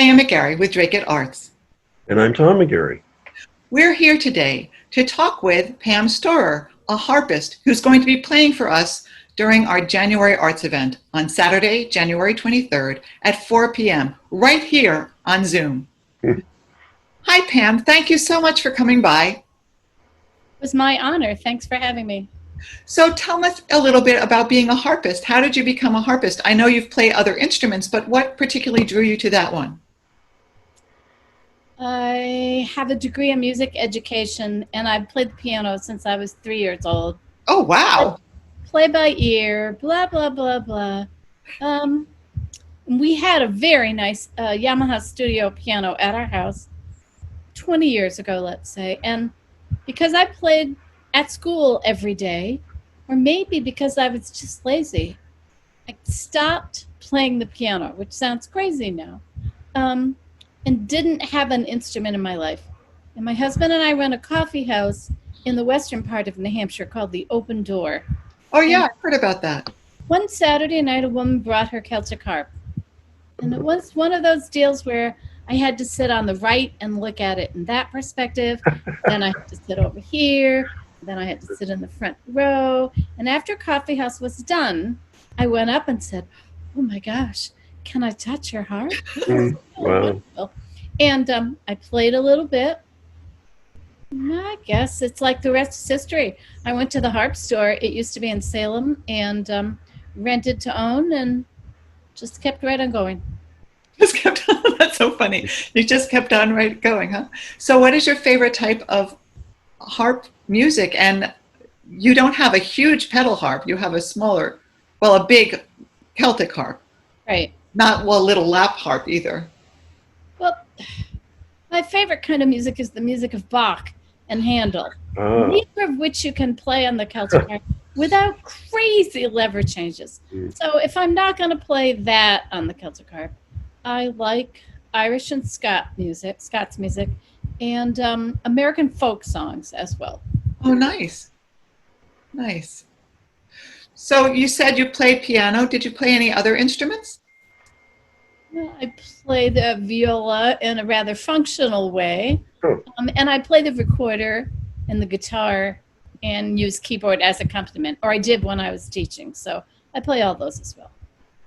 Diane McGarry with Dracut Arts. And I'm Tom McGarry. We're here today to talk with Pam Stohrer, a harpist who's going to be playing for us during our January Arts event on Saturday, January 23rd at 4 p.m. right here on Zoom. Hi, Pam. Thank you so much for coming by. It was my honor. Thanks for having me. So tell us a little bit about being a harpist. How did you become a harpist? I know you've played other instruments, but what particularly drew you to that one? I have a degree in music education, and I've played the piano since I was 3 years old. Oh, wow. Play by ear, blah, blah, blah, blah. We had a very nice Yamaha studio piano at our house 20 years ago, let's say. And because I played at school every day, or maybe because I was just lazy, I stopped playing the piano, which sounds crazy now, and didn't have an instrument in my life. And my husband and I run a coffee house in the western part of New Hampshire called the Open Door. Oh, yeah, I've heard about that. One Saturday night, a woman brought her Celtic harp. And it was one of those deals where I had to sit on the right and look at it in that perspective. Then I had to sit over here. Then I had to sit in the front row. And after coffee house was done, I went up and said, "Oh my gosh, can I touch your harp?" Wow. And I played a little bit. I guess it's like the rest is history. I went to the harp store. It used to be in Salem, and rented to own, and just kept right on going. Just kept on. That's so funny. You just kept on right going, huh? So what is your favorite type of harp music? And you don't have a huge pedal harp. You have a smaller, well, a big Celtic harp. Right. Not a little lap harp either. Well, my favorite kind of music is the music of Bach and Handel, neither of which you can play on the Celtic harp without crazy lever changes. So if I'm not going to play that on the Celtic harp, I like Irish and Scots music, and American folk songs as well. Oh, nice. Nice. So you said you played piano. Did you play any other instruments? I play the viola in a rather functional way, and I play the recorder and the guitar and use keyboard as accompaniment, or I did when I was teaching. So I play all those as well.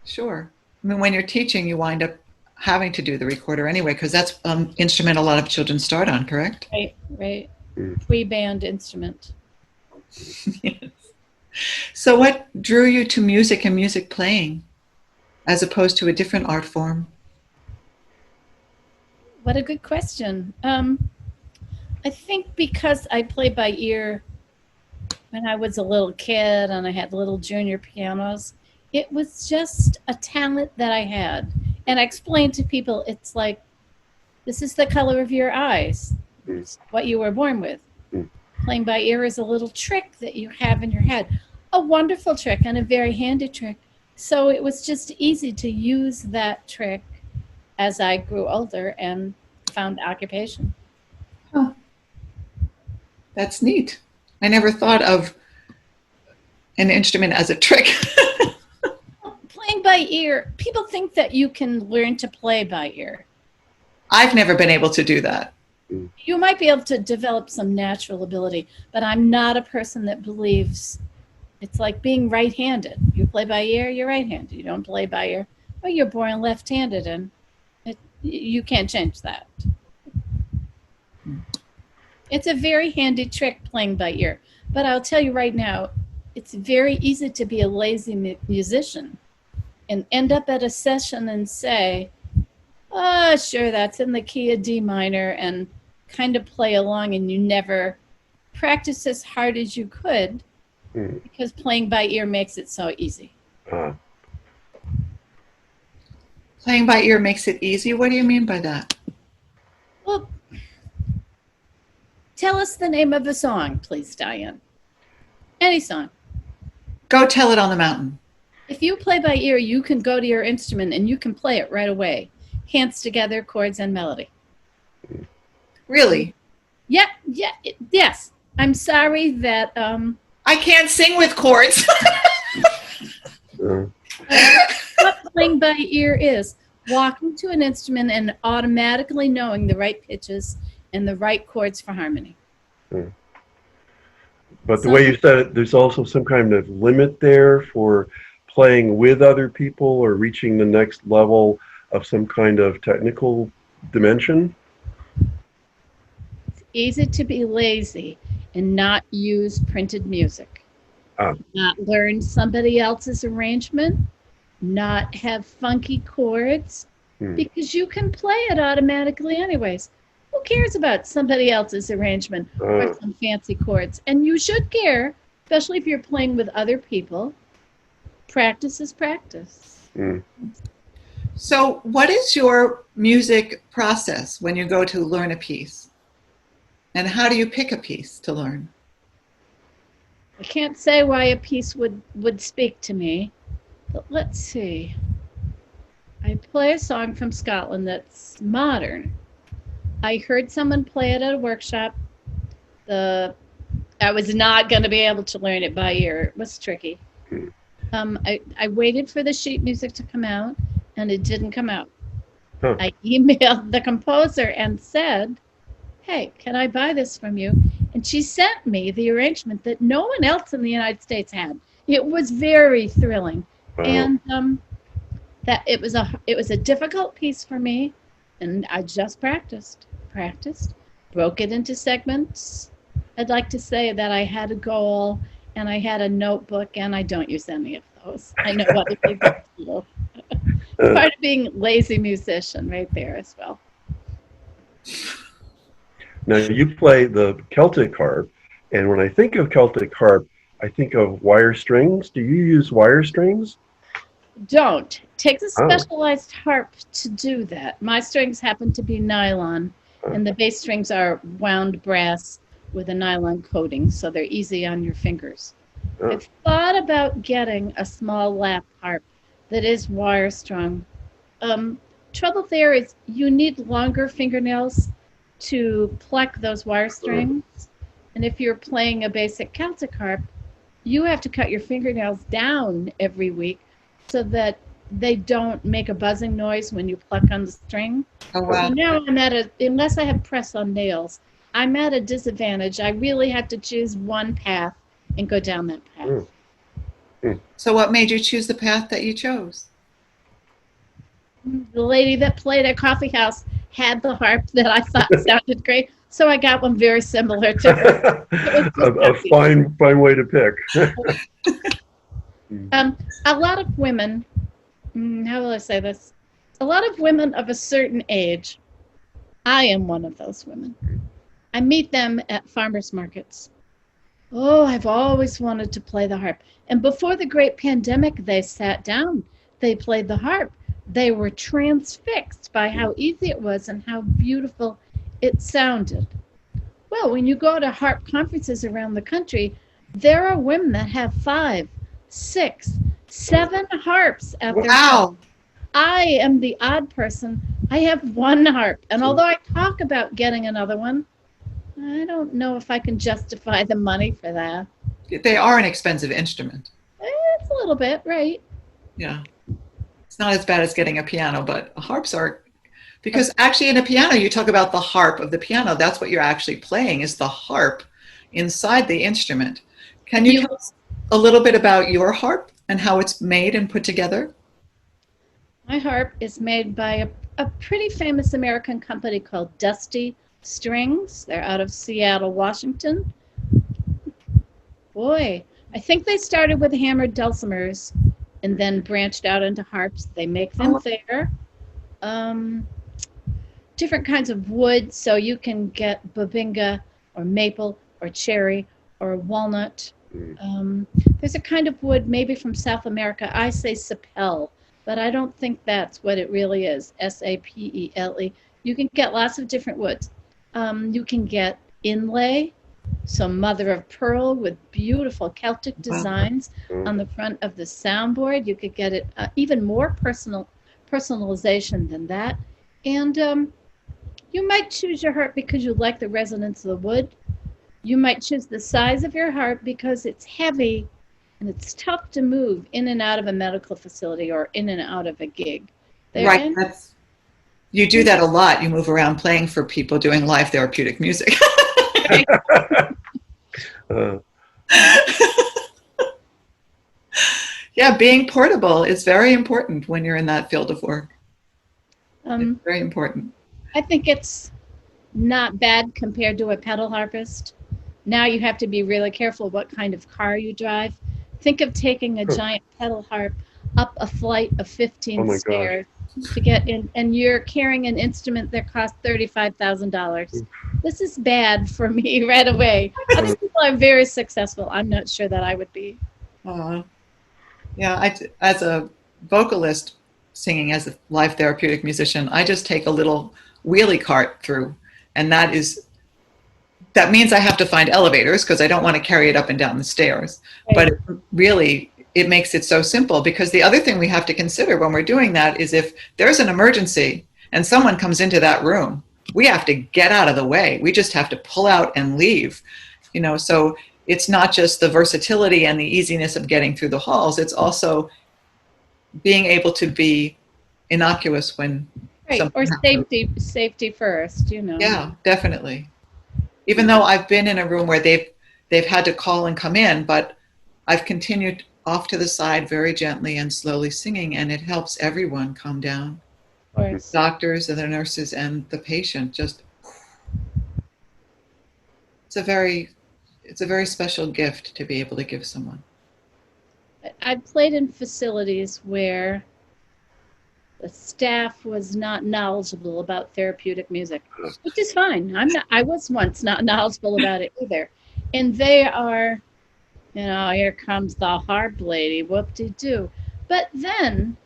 Sure. I mean, when you're teaching, you wind up having to do the recorder anyway, because that's an instrument a lot of children start on, correct? Right. Free-band instrument. Yes. So what drew you to music and music playing as opposed to a different art form? What a good question. I think because I played by ear when I was a little kid and I had little junior pianos, it was just a talent that I had. And I explained to people, it's like, this is the color of your eyes. It's what you were born with. Playing by ear is a little trick that you have in your head. A wonderful trick and a very handy trick. So it was just easy to use that trick as I grew older and found occupation. Oh, that's neat. I never thought of an instrument as a trick. Playing by ear, people think that you can learn to play by ear. I've never been able to do that. You might be able to develop some natural ability, but I'm not a person that believes it's like being right-handed. You play by ear, you're right-handed. You don't play by ear, well, you're born left-handed, and you can't change that. It's a very handy trick playing by ear, but I'll tell you right now, it's very easy to be a lazy musician and end up at a session and say, "Oh, sure, that's in the key of D minor," and kind of play along, and you never practice as hard as you could because playing by ear makes it so easy. Playing by ear makes it easy? What do you mean by that? Well, tell us the name of a song, please, Diane. Any song. Go Tell It on the Mountain. If you play by ear, you can go to your instrument and you can play it right away. Hands together, chords and melody. Really? Yes. I'm sorry that I can't sing with chords. what playing by ear is. walking to an instrument and automatically knowing the right pitches and the right chords for harmony. But the way you said it, there's also some kind of limit there for playing with other people or reaching the next level of some kind of technical dimension. It's easy to be lazy and not use printed music, not learn somebody else's arrangement, not have funky chords, because you can play it automatically anyways. Who cares about somebody else's arrangement or some fancy chords? And you should care, especially if you're playing with other people. Practice is practice. So what is your music process when you go to learn a piece? And how do you pick a piece to learn? I can't say why a piece would speak to me, but let's see. I play a song from Scotland that's modern. I heard someone play it at a workshop. I was not going to be able to learn it by ear. It was tricky. I waited for the sheet music to come out, and it didn't come out. I emailed the composer and said, hey, can I buy this from you? And she sent me the arrangement that no one else in the United States had. It was very thrilling. And that it was a difficult piece for me, and I just practiced, broke it into segments. I'd like to say that I had a goal and I had a notebook, and I don't use any of those. I know other people do. Part of being a lazy musician right there as well. Now, you play the Celtic harp, and when I think of Celtic harp, I think of wire strings. Do you use wire strings? Don't. Takes a specialized harp to do that. My strings happen to be nylon, and the bass strings are wound brass with a nylon coating, so they're easy on your fingers. I've thought about getting a small lap harp that is wire strung. Trouble there is you need longer fingernails to pluck those wire strings, and if you're playing a basic Celtic harp, you have to cut your fingernails down every week so that they don't make a buzzing noise when you pluck on the string. Oh, wow. So now unless I have press on nails, I'm at a disadvantage. I really have to choose one path and go down that path. So what made you choose the path that you chose? The lady that played at Coffee House had the harp that I thought sounded great, so I got one very similar to her. A fine way to pick. A lot of women, how will I say this? A lot of women of a certain age, I am one of those women. I meet them at farmers markets. Oh, I've always wanted to play the harp. And before the great pandemic, they sat down, they played the harp. They were transfixed by how easy it was and how beautiful it sounded. Well, when you go to harp conferences around the country, there are women that have 5, 6, 7 harps at their house. I am the odd person. I have 1 harp. And although I talk about getting another one, I don't know if I can justify the money for that. They are an expensive instrument. It's a little bit, right? Yeah. It's not as bad as getting a piano, but harps are, because actually in a piano, you talk about the harp of the piano. That's what you're actually playing, is the harp inside the instrument. Can you tell us a little bit about your harp and how it's made and put together? My harp is made by a pretty famous American company called Dusty Strings. They're out of Seattle, Washington. Boy, I think they started with hammered dulcimers and then branched out into harps. They make them there. Different kinds of wood, so you can get babinga or maple or cherry or walnut. There's a kind of wood maybe from South America. I say sapele, but I don't think that's what it really is, S-A-P-E-L-E. You can get lots of different woods. You can get inlay, so mother of pearl with beautiful Celtic designs on the front of the soundboard. You could get it even more personalization than that. And you might choose your harp because you like the resonance of the wood. You might choose the size of your harp because it's heavy and it's tough to move in and out of a medical facility or in and out of a gig. There Right. again? You do that a lot. You move around playing for people doing live therapeutic music. Uh, Yeah, being portable is very important when you're in that field of work. It's Um, very important. I think it's not bad compared to a pedal harpist. Now you have to be really careful what kind of car you drive. Think of taking a giant pedal harp up a flight of oh 15 my gosh. stairs to get in, and you're carrying an instrument that costs $35,000. This is bad for me right away. Other people are very successful. I'm not sure that I would be. Uh, yeah, as a vocalist singing as a live therapeutic musician, I just take a little wheelie cart through, and that means I have to find elevators because I don't want to carry it up and down the stairs. Right. But really, it makes it so simple, because the other thing we have to consider when we're doing that is if there's an emergency and someone comes into that room, we have to get out of the way. We just have to pull out and leave. So it's not just the versatility and the easiness of getting through the halls, it's also being able to be innocuous when Right. Or something happens. safety first, Yeah, definitely. Even though I've been in a room where they've had to call and come in, but I've continued off to the side very gently and slowly singing, and it helps everyone calm down. Of course. Doctors and the nurses and the patient. Just it's a very special gift to be able to give someone. I've played in facilities where the staff was not knowledgeable about therapeutic music, which is fine. I was once not knowledgeable about it either. And they are, here comes the harp lady, whoop-de-doo. But then,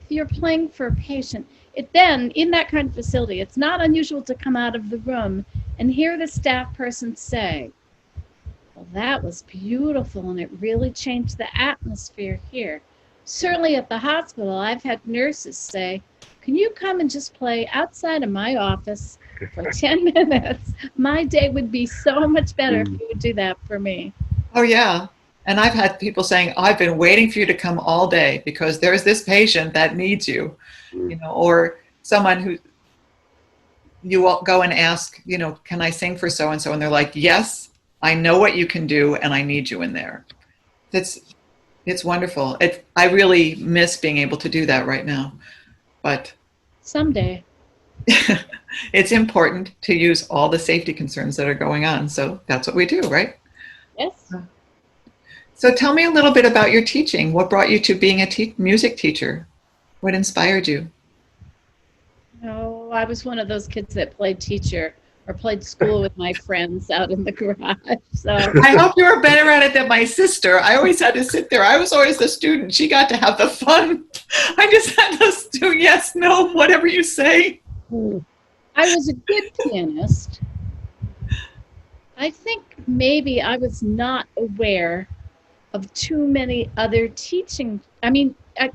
if you're playing for a patient, in that kind of facility, it's not unusual to come out of the room and hear the staff person say, well, that was beautiful, and it really changed the atmosphere here. Certainly at the hospital, I've had nurses say, can you come and just play outside of my office for 10 minutes? My day would be so much better if you would do that for me. Oh, yeah. And I've had people saying, I've been waiting for you to come all day because there's this patient that needs you, or someone who you will go and ask, can I sing for so-and-so? And they're like, yes, I know what you can do and I need you in there. It's wonderful. I really miss being able to do that right now, but someday. It's important to use all the safety concerns that are going on. So that's what we do, right? Yes. So tell me a little bit about your teaching. What brought you to being a music teacher? What inspired you? Oh, I was one of those kids that played teacher or played school with my friends out in the garage. So I hope you were better at it than my sister. I always had to sit there. I was always the student. She got to have the fun. I just had to do yes, no, whatever you say. I was a good pianist. I think maybe I was not aware of too many other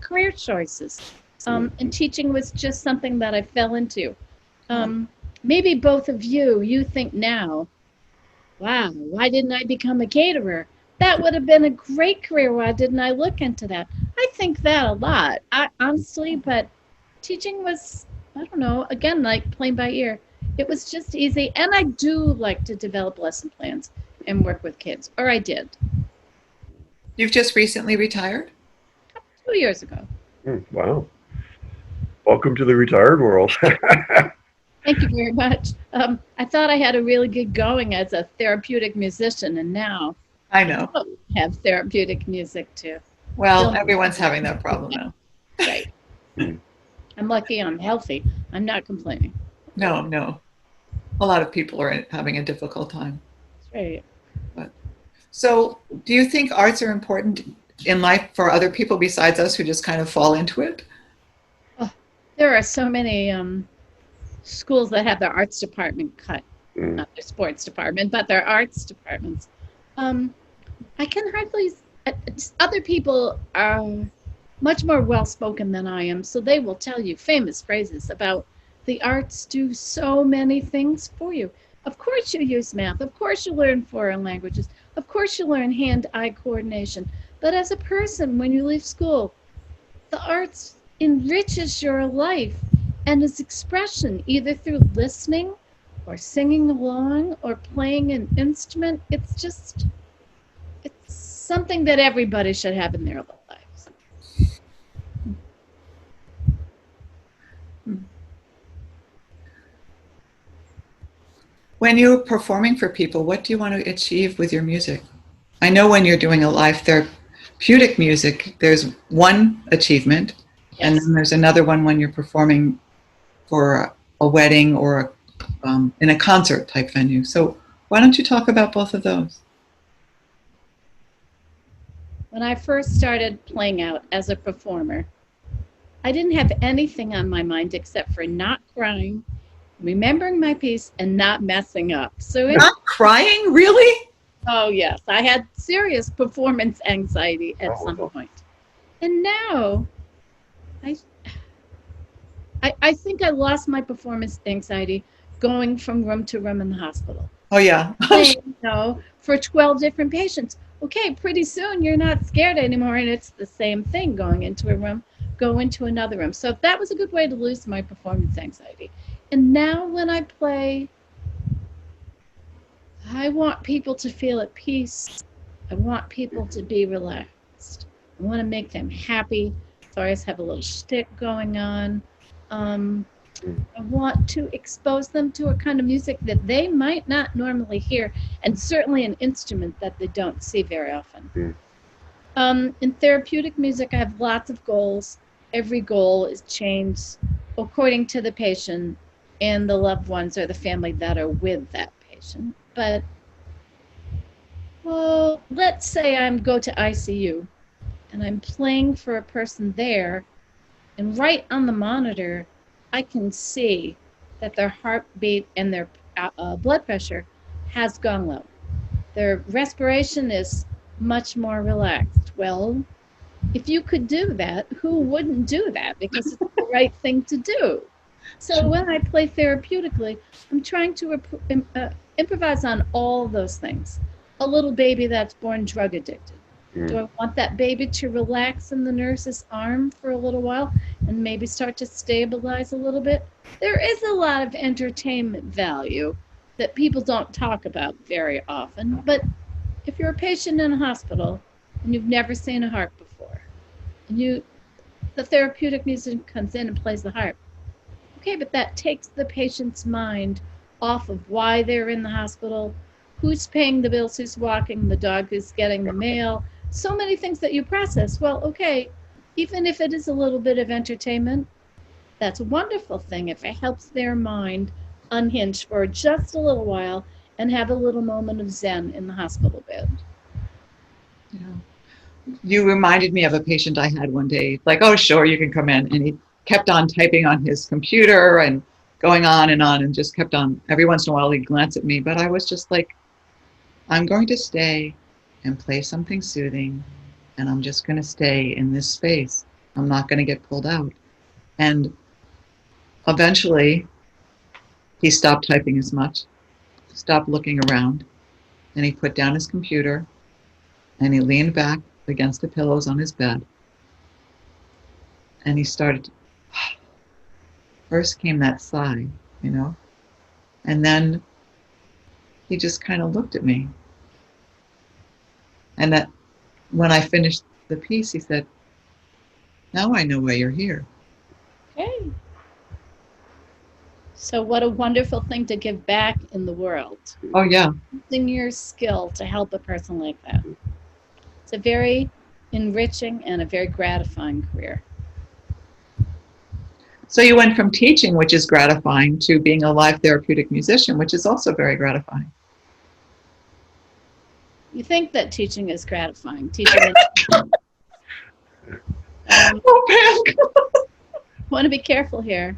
career choices. And teaching was just something that I fell into. Maybe both of you think now, wow, why didn't I become a caterer? That would have been a great career. Why didn't I look into that? I think that a lot, honestly, but teaching was, I don't know, again, like playing by ear. It was just easy. And I do like to develop lesson plans and work with kids, or I did. You've just recently retired? 2 years ago. Wow. Welcome to the retired world. Thank you very much. I thought I had a really good going as a therapeutic musician, and now I know. I have therapeutic music too. Well, everyone's having that problem now. Right. I'm lucky I'm healthy. I'm not complaining. No. A lot of people are having a difficult time. That's right. So do you think arts are important in life for other people besides us who just kind of fall into it? Oh, there are so many schools that have their arts department cut, not their sports department, but their arts departments. I can hardly, other people are much more well-spoken than I am, so they will tell you famous phrases about the arts do so many things for you. Of course you use math, of course you learn foreign languages, of course you learn hand-eye coordination, but as a person, when you leave school, the arts enriches your life and its expression, either through listening or singing along or playing an instrument. It's something that everybody should have in their lives. When you're performing for people, what do you want to achieve with your music? I know when you're doing a live therapeutic music, there's one achievement, and then there's another one when you're performing for a wedding or in a concert type venue. So why don't you talk about both of those? When I first started playing out as a performer, I didn't have anything on my mind except for not crying, remembering my piece, and not messing up. So Not crying, really? Oh yes, I had serious performance anxiety at some point. And now I think I lost my performance anxiety going from room to room in the hospital. Oh yeah. Playing, for 12 different patients. Okay, pretty soon you're not scared anymore, and it's the same thing going into a room, go into another room. So that was a good way to lose my performance anxiety. And now when I play, I want people to feel at peace. I want people to be relaxed. I want to make them happy. So I always have a little shtick going on. I want to expose them to a kind of music that they might not normally hear, and certainly an instrument that they don't see very often. In therapeutic music, I have lots of goals. Every goal is changed according to the patient and the loved ones or the family that are with that patient. But, well, let's say I go to ICU and I'm playing for a person there, and right on the monitor, I can see that their heartbeat and their blood pressure has gone low. Their respiration is much more relaxed. Well, if you could do that, who wouldn't do that? Because it's the right thing to do. So when I play therapeutically, I'm trying to improvise on all those things. A little baby that's born drug addicted. Do I want that baby to relax in the nurse's arm for a little while and maybe start to stabilize a little bit? There is a lot of entertainment value that people don't talk about very often. But if you're a patient in a hospital and you've never seen a harp before, and the therapeutic musician comes in and plays the harp, okay, but that takes the patient's mind off of why they're in the hospital, who's paying the bills, who's walking the dog, who's getting the mail. So many things that you process. Well, okay, even if it is a little bit of entertainment, that's a wonderful thing if it helps their mind unhinge for just a little while and have a little moment of zen in the hospital bed. Yeah. You reminded me of a patient I had one day. Like, oh, sure, you can come in. And he kept on typing on his computer and going on and just kept on. Every once in a while, he'd glance at me. But I was just like, I'm going to stay and play something soothing, and I'm just going to stay in this space. I'm not going to get pulled out. And eventually, he stopped typing as much, stopped looking around, and he put down his computer, and he leaned back against the pillows on his bed, and he started. First came that sigh, and then he just kind of looked at me. And that when I finished the piece, he said, now I know why you're here. Okay. So what a wonderful thing to give back in the world. Oh, yeah. Using your skill to help a person like that. It's a very enriching and a very gratifying career. So you went from teaching, which is gratifying, to being a live therapeutic musician, which is also very gratifying. You think that teaching is gratifying. Teaching is want to be careful here.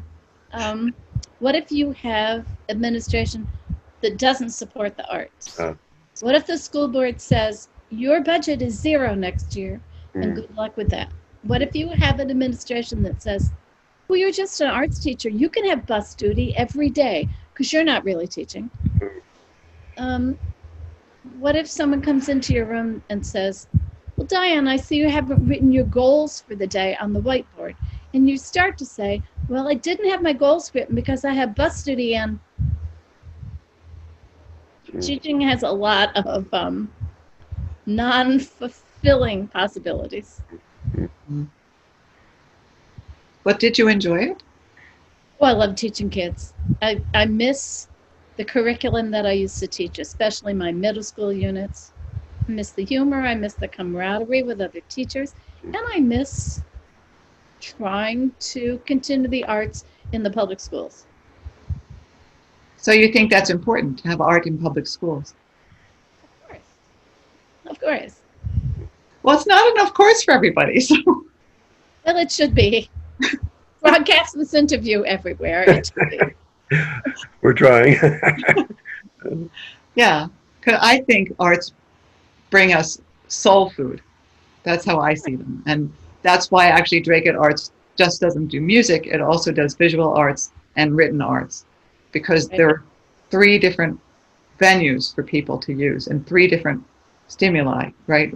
What if you have administration that doesn't support the arts? What if the school board says, your budget is zero next year, and good luck with that? What if you have an administration that says, well, you're just an arts teacher. You can have bus duty every day because you're not really teaching. What if someone comes into your room and says, well, Diane, I see you haven't written your goals for the day on the whiteboard. And you start to say, well, I didn't have my goals written because I have bus duty, and teaching has a lot of non-fulfilling possibilities. But did you enjoy it? Oh, I love teaching kids. I miss the curriculum that I used to teach, especially my middle school units. I miss the humor, I miss the camaraderie with other teachers, and I miss trying to continue the arts in the public schools. So you think that's important to have art in public schools? Of course. Of course. Well, it's not enough course for everybody. So Well, it should be. Broadcast this interview everywhere. It should be. We're trying. yeah, 'cause I think arts bring us soul food. That's how I see them. And that's why actually Dracut Arts just doesn't do music. It also does visual arts and written arts, because there are 3 different venues for people to use and 3 different stimuli, right?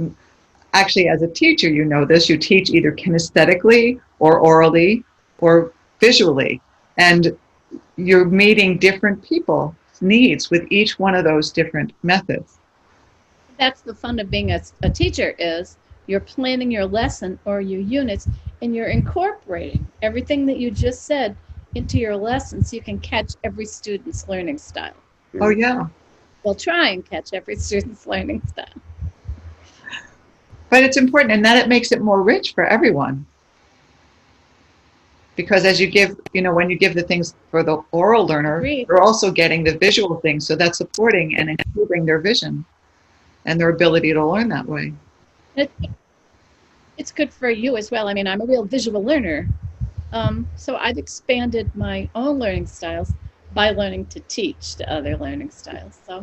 Actually, as a teacher, you know this, you teach either kinesthetically or orally or visually, and you're meeting different people's needs with each one of those different methods. That's the fun of being a teacher, is you're planning your lesson or your units, and you're incorporating everything that you just said into your lesson so you can catch every student's learning style. Oh, yeah. Well, try and catch every student's learning style. But it's important, and that it makes it more rich for everyone. Because as you give, when you give the things for the oral learner, Agreed. you're also getting the visual things. So that's supporting and improving their vision and their ability to learn that way. It's good for you as well. I mean, I'm a real visual learner. So I've expanded my own learning styles by learning to teach to other learning styles. So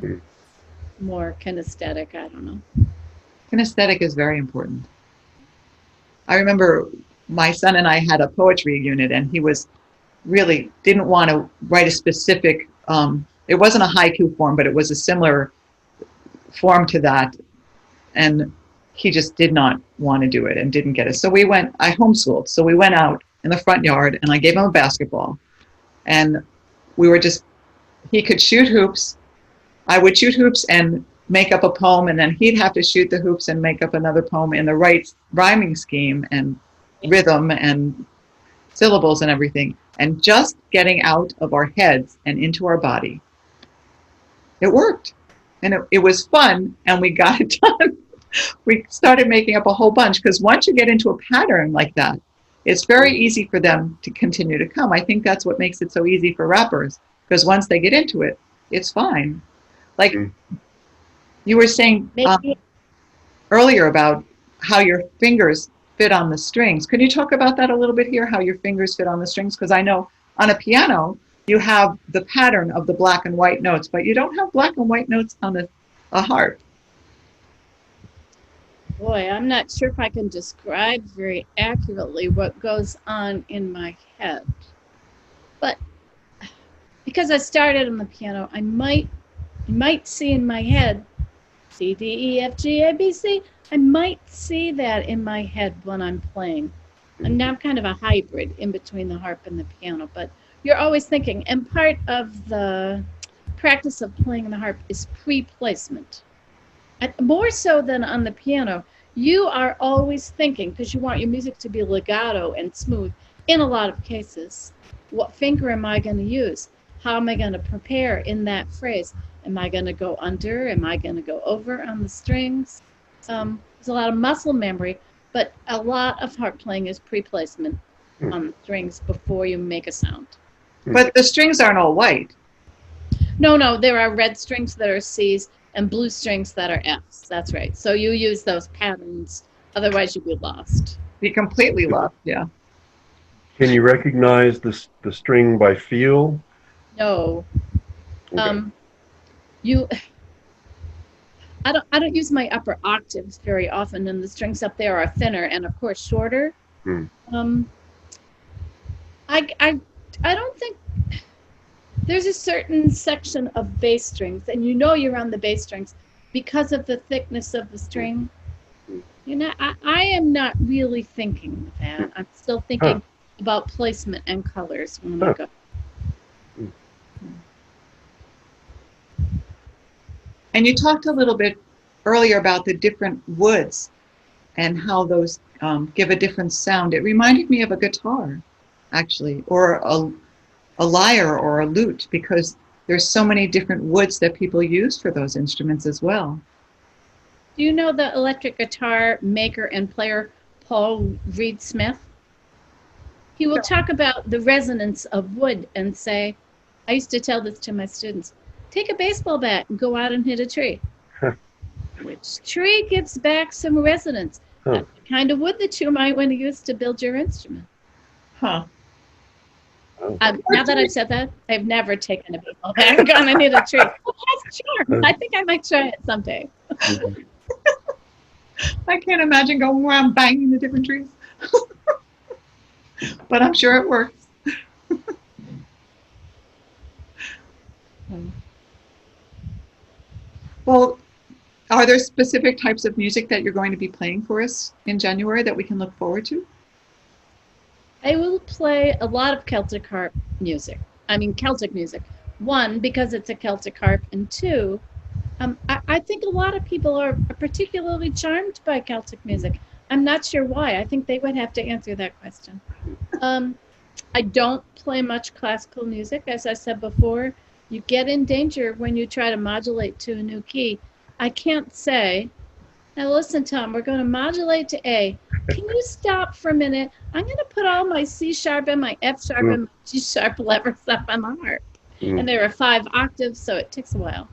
more kinesthetic, I don't know. Kinesthetic is very important. I remember my son and I had a poetry unit, and he was really didn't want to write a specific, it wasn't a haiku form, but it was a similar form to that. And he just did not want to do it and didn't get it. So I homeschooled. So we went out in the front yard, and I gave him a basketball, and he could shoot hoops. I would shoot hoops and make up a poem, and then he'd have to shoot the hoops and make up another poem in the right rhyming scheme and rhythm and syllables and everything, and just getting out of our heads and into our body. It worked, and it was fun, and we got it done. We started making up a whole bunch, because once you get into a pattern like that, it's very easy for them to continue to come. I think that's what makes it so easy for rappers, because once they get into it, it's fine. Like you were saying earlier about how your fingers fit on the strings. Could you talk about that a little bit here, how your fingers fit on the strings? Because I know on a piano, you have the pattern of the black and white notes, but you don't have black and white notes on a harp. Boy, I'm not sure if I can describe very accurately what goes on in my head. But because I started on the piano, I might see in my head C, D, E, F, G, A, B, C. I might see that in my head when I'm playing. I'm now kind of a hybrid in between the harp and the piano, but you're always thinking, and part of the practice of playing the harp is pre-placement. More so than on the piano, you are always thinking, because you want your music to be legato and smooth in a lot of cases, what finger am I going to use? How am I going to prepare in that phrase? Am I going to go under? Am I going to go over on the strings? There's a lot of muscle memory, but a lot of harp playing is pre-placement on the strings before you make a sound. But the strings aren't all white. No, there are red strings that are C's and blue strings that are F's. That's right. So you use those patterns, otherwise you'd be lost. Be completely lost, yeah. Can you recognize the string by feel? No. Okay. I don't use my upper octaves very often, and the strings up there are thinner and of course shorter. I don't think there's a certain section of bass strings, and you're on the bass strings because of the thickness of the string. I am not really thinking that. I'm still thinking about placement and colors when we go. And you talked a little bit earlier about the different woods and how those give a different sound. It reminded me of a guitar, actually, or a lyre or a lute, because there's so many different woods that people use for those instruments as well. Do you know the electric guitar maker and player Paul Reed Smith? He will talk about the resonance of wood and say, I used to tell this to my students, take a baseball bat and go out and hit a tree. Which tree gives back some resonance? That's the kind of wood that you might want to use to build your instrument. Huh. Now that I've said that, I've never taken a baseball bat and gone and hit a tree. Well, that's charm. I think I might try it someday. I can't imagine going around banging the different trees. But I'm sure it works. Well, are there specific types of music that you're going to be playing for us in January that we can look forward to? I will play a lot of Celtic harp music. I mean, Celtic music. One, because it's a Celtic harp, and two, I think a lot of people are particularly charmed by Celtic music. I'm not sure why. I think they would have to answer that question. I don't play much classical music. As I said before, you get in danger when you try to modulate to a new key. I can't say, now listen, Tom, we're going to modulate to A. Can you stop for a minute? I'm going to put all my C sharp and my F sharp and my G sharp levers up on the harp. And there are 5 octaves, so it takes a while.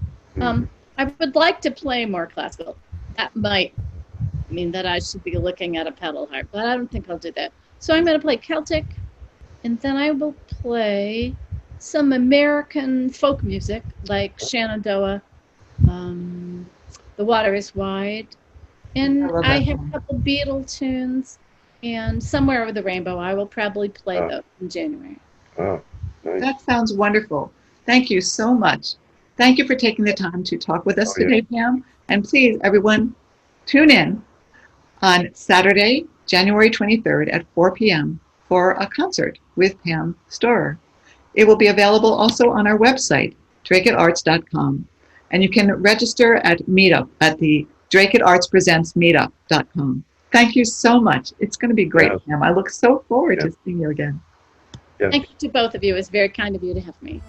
I would like to play more classical. That might mean that I should be looking at a pedal harp, but I don't think I'll do that. So I'm going to play Celtic, and then I will play some American folk music like Shenandoah, The Water is Wide, and I have a couple Beatle tunes, and Somewhere Over the Rainbow. I will probably play those in January. Oh, nice. That sounds wonderful. Thank you so much. Thank you for taking the time to talk with us today, Pam. And please, everyone, tune in on Saturday, January 23rd at 4 p.m. for a concert with Pam Stohrer. It will be available also on our website, dracutarts.com. And you can register at Meetup at the dracutartspresentsmeetup.com. Thank you so much. It's going to be great, Pam. I look so forward to seeing you again. Thank you to both of you. It was very kind of you to have me.